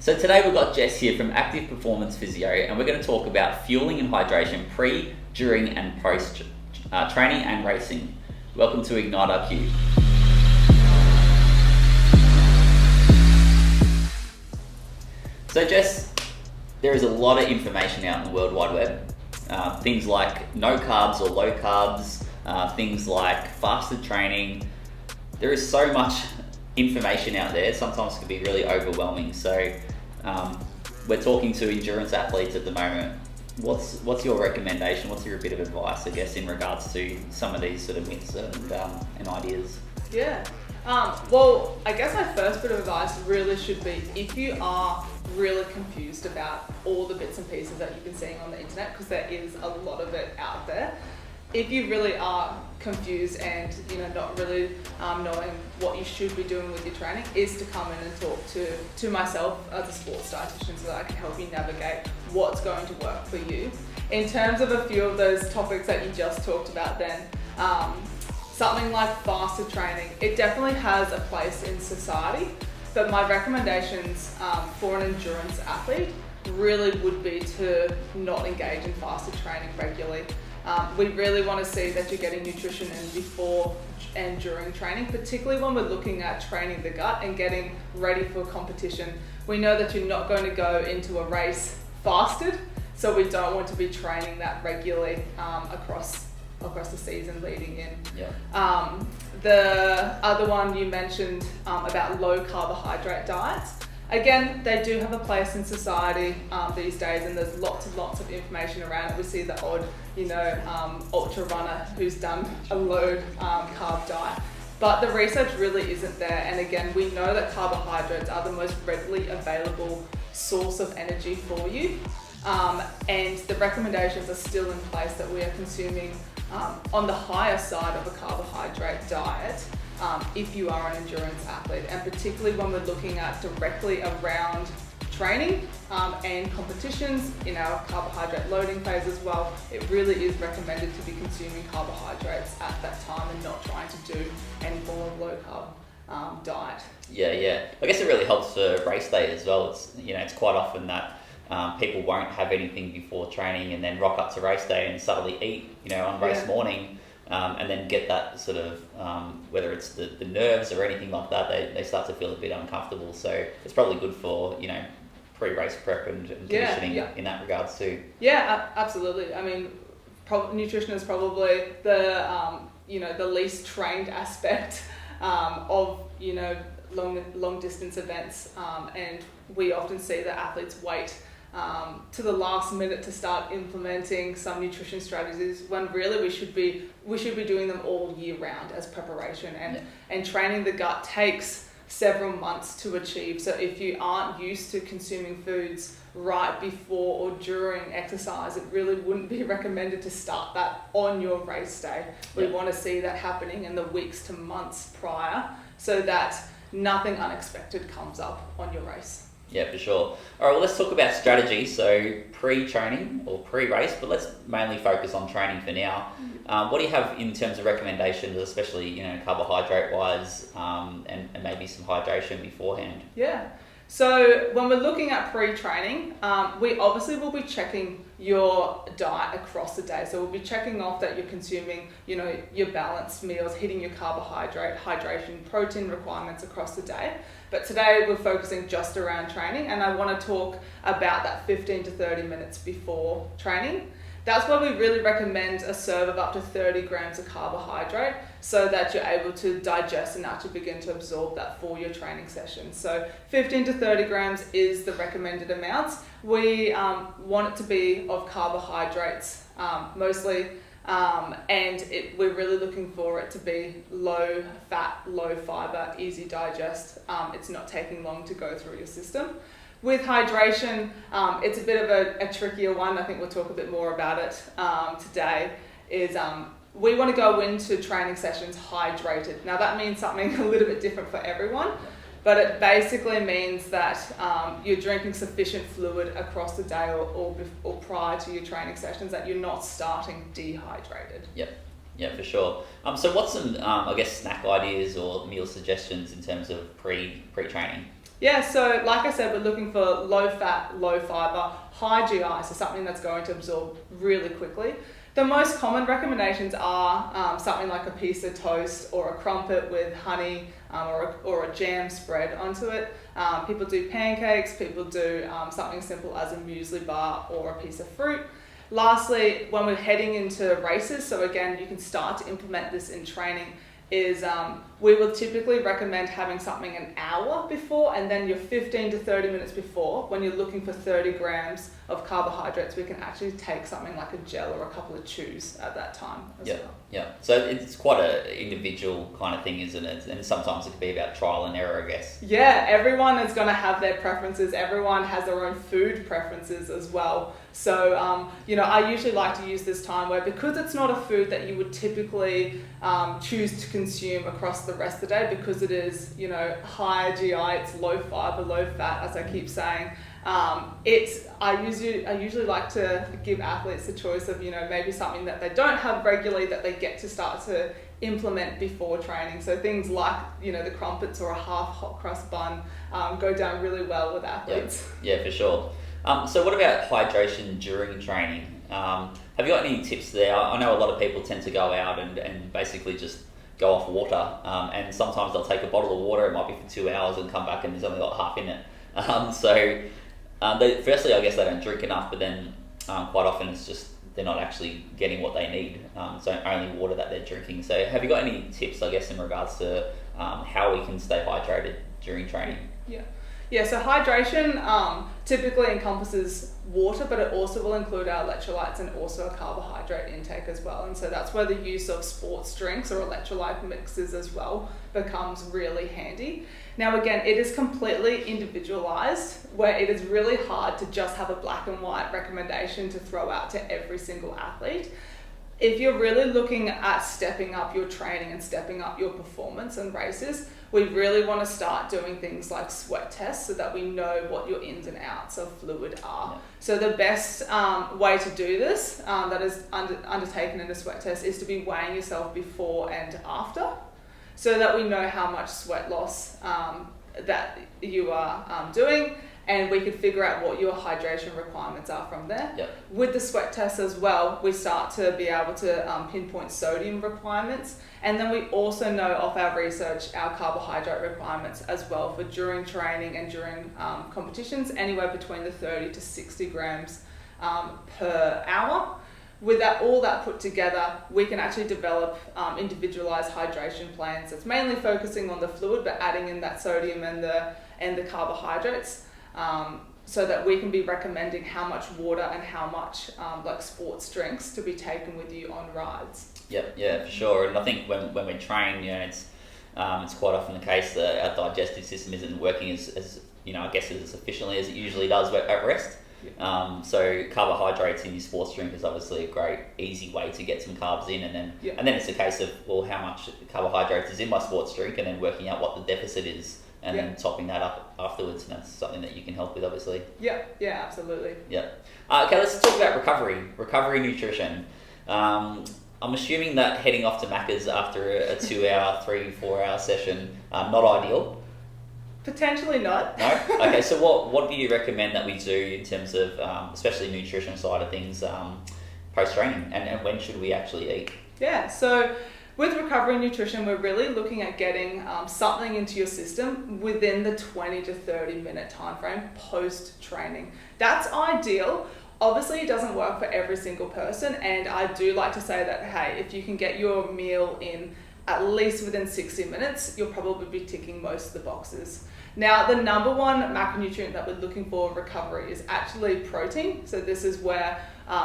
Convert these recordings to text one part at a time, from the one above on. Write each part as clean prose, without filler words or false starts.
So today we've got Jess here from Active Performance Physio, and we're going to talk about fueling and hydration pre, during and post training and racing. Welcome to Ignite IQ. So Jess, there is a lot of information out in the World Wide Web. Things like no carbs or low carbs, things like fasted training. There is so much information out there, sometimes it can be really overwhelming. So we're talking to endurance athletes at the moment. What's your recommendation? What's your bit of advice, I guess, in regards to some of these sort of myths and ideas? Yeah. Well, I guess my first bit of advice really should be, if you are really confused about all the bits and pieces that you've been seeing on the internet, because there is a lot of it out there, if you really are confused and not really knowing what you should be doing with your training, is to come in and talk to myself as a sports dietitian so that I can help you navigate what's going to work for you. In terms of a few of those topics that you just talked about then, something like fasted training, it definitely has a place in society, but my recommendations for an endurance athlete really would be to not engage in fasted training regularly. We really want to see that you're getting nutrition in before and during training, particularly when we're looking at training the gut and getting ready for competition. We know that you're not going to go into a race fasted, so we don't want to be training that regularly across the season leading in. Yeah. The other one you mentioned about low carbohydrate diets. Again, they do have a place in society these days, and there's lots of information around it. We see the odd, ultra runner who's done a low carb diet, but the research really isn't there. And again, we know that carbohydrates are the most readily available source of energy for you, and the recommendations are still in place that we are consuming on the higher side of a carbohydrate diet. If you are an endurance athlete, and particularly when we're looking at directly around training and competitions in our carbohydrate loading phase as well, it really is recommended to be consuming carbohydrates at that time and not trying to do any form of low carb diet. Yeah. I guess it really helps for race day as well. It's quite often that people won't have anything before training and then rock up to race day and suddenly eat, on race morning. And then get that sort of, whether it's the nerves or anything like that, they start to feel a bit uncomfortable. So it's probably good for, pre-race prep and conditioning in that regards too. Yeah, absolutely. I mean, nutrition is probably the, the least trained aspect of, long distance events. And we often see that athletes wait to the last minute to start implementing some nutrition strategies, when really we should be doing them all year round as preparation, and training the gut takes several months to achieve. So if you aren't used to consuming foods right before or during exercise, it really wouldn't be recommended to start that on your race day. We want to see that happening in the weeks to months prior, so that nothing unexpected comes up on your race. Yeah, for sure. All right, well, let's talk about strategy. So pre-training or pre-race, but let's mainly focus on training for now. What do you have in terms of recommendations, especially, carbohydrate-wise, and maybe some hydration beforehand? Yeah. So when we're looking at pre-training, we obviously will be checking your diet across the day. So we'll be checking off that you're consuming, your balanced meals, hitting your carbohydrate, hydration, protein requirements across the day. But today we're focusing just around training, and I want to talk about that 15 to 30 minutes before training. That's why we really recommend a serve of up to 30 grams of carbohydrate, so that you're able to digest and actually begin to absorb that for your training session. So 15 to 30 grams is the recommended amounts. We want it to be of carbohydrates mostly, and we're really looking for it to be low fat, low fiber, easy digest. It's not taking long to go through your system. With hydration, it's a bit of a trickier one. I think we'll talk a bit more about it today. We want to go into training sessions hydrated. Now that means something a little bit different for everyone, but it basically means that you're drinking sufficient fluid across the day or prior to your training sessions, that you're not starting dehydrated. Yeah, for sure. So what's some, snack ideas or meal suggestions in terms of pre-training? Yeah, so like I said, we're looking for low fat, low fiber, high GI, so something that's going to absorb really quickly. The most common recommendations are something like a piece of toast or a crumpet with honey or a jam spread onto it. People do pancakes, people do something simple as a muesli bar or a piece of fruit. Lastly, when we're heading into races, so again, you can start to implement this in training, is we will typically recommend having something an hour before, and then your 15 to 30 minutes before, when you're looking for 30 grams of carbohydrates, we can actually take something like a gel or a couple of chews at that time as well. Yeah. So it's quite an individual kind of thing, isn't it? And sometimes it can be about trial and error, I guess. Yeah, everyone is going to have their preferences. Everyone has their own food preferences as well. So, I usually like to use this time where, because it's not a food that you would typically choose to consume across the rest of the day, because it is, high GI, it's low fiber, low fat, as I keep saying. I usually like to give athletes the choice of, maybe something that they don't have regularly that they get to start to implement before training. So things like, the crumpets or a half hot crust bun go down really well with athletes. Yeah, for sure. So what about hydration during training? Have you got any tips there? I know a lot of people tend to go out and basically just go off water, and sometimes they'll take a bottle of water, it might be for 2 hours, and come back and there's only got half in it. Firstly, I guess they don't drink enough, but then quite often it's just they're not actually getting what they need, so only water that they're drinking. So have you got any tips, I guess, in regards to how we can stay hydrated during training? Yeah, so hydration typically encompasses water, but it also will include our electrolytes and also a carbohydrate intake as well. And so that's where the use of sports drinks or electrolyte mixes as well becomes really handy. Now, again, it is completely individualized, where it is really hard to just have a black and white recommendation to throw out to every single athlete. If you're really looking at stepping up your training and stepping up your performance and races, we really want to start doing things like sweat tests so that we know what your ins and outs of fluid are. Yeah. So the best way to do this that is undertaken in a sweat test is to be weighing yourself before and after, so that we know how much sweat loss that you are doing, and we can figure out what your hydration requirements are from there. Yep. With the sweat test as well, we start to be able to pinpoint sodium requirements, and then we also know off our research our carbohydrate requirements as well for during training and during competitions, anywhere between the 30 to 60 grams per hour. With all that put together, we can actually develop individualized hydration plans that's mainly focusing on the fluid, but adding in that sodium and the carbohydrates, so that we can be recommending how much water and how much like sports drinks to be taken with you on rides. Yeah, for sure. And I think when we train, it's quite often the case that our digestive system isn't working as I guess as efficiently as it usually does at rest. Yeah. So carbohydrates in your sports drink is obviously a great, easy way to get some carbs in, and then it's a case of, well, how much carbohydrates is in my sports drink, and then working out what the deficit is, and then topping that up afterwards, and that's something that you can help with, obviously. Yeah, absolutely. Yeah. Okay, let's talk about recovery nutrition. I'm assuming that heading off to Macca's after a 2-hour, 3-4 hour session, not ideal. Potentially not. No? Okay, so what do you recommend that we do in terms of, especially nutrition side of things, post-training, and when should we actually eat? Yeah, so with recovery nutrition, we're really looking at getting something into your system within the 20 to 30 minute time frame post-training. That's ideal. Obviously, it doesn't work for every single person, and I do like to say that, hey, if you can get your meal in at least within 60 minutes, you'll probably be ticking most of the boxes. Now, the number one macronutrient that we're looking for recovery is actually protein. So this is where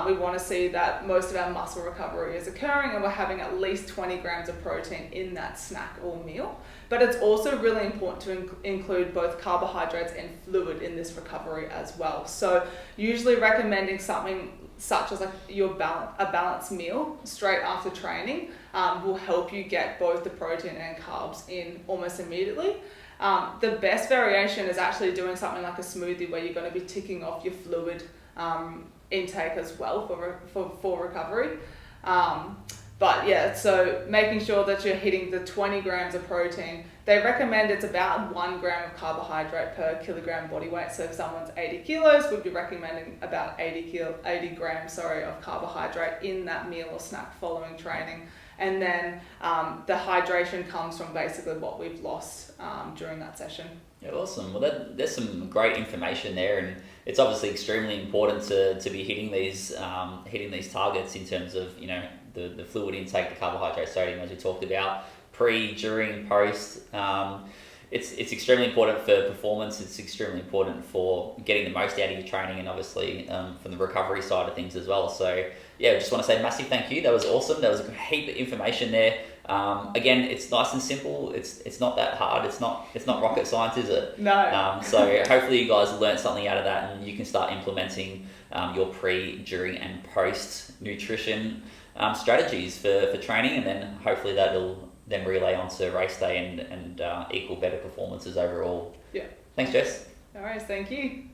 we want to see that most of our muscle recovery is occurring, and we're having at least 20 grams of protein in that snack or meal. But it's also really important to include both carbohydrates and fluid in this recovery as well. So usually recommending something such as like a balanced meal straight after training will help you get both the protein and carbs in almost immediately. The best variation is actually doing something like a smoothie, where you're going to be ticking off your fluid intake as well for recovery. But yeah, so making sure that you're hitting the 20 grams of protein. They recommend it's about 1 gram of carbohydrate per kilogram body weight. So if someone's 80 kilos, we'd be recommending about 80 grams of carbohydrate in that meal or snack following training. And then the hydration comes from basically what we've lost during that session. Yeah, awesome. Well, there's some great information there, and it's obviously extremely important to be hitting these targets in terms of, you know, the fluid intake, the carbohydrate, sodium, as we talked about, pre, during, post. It's extremely important for performance. It's extremely important for getting the most out of your training, and obviously from the recovery side of things as well. So yeah, I just want to say a massive thank you. That was awesome. There was a heap of information there. Again, it's nice and simple. It's not that hard. It's not rocket science, is it? No. So hopefully you guys learned something out of that, and you can start implementing your pre, during, and post nutrition strategies for training, and then hopefully that'll then relay onto race day and equal better performances overall. Yeah. Thanks, Jess. All right. Thank you.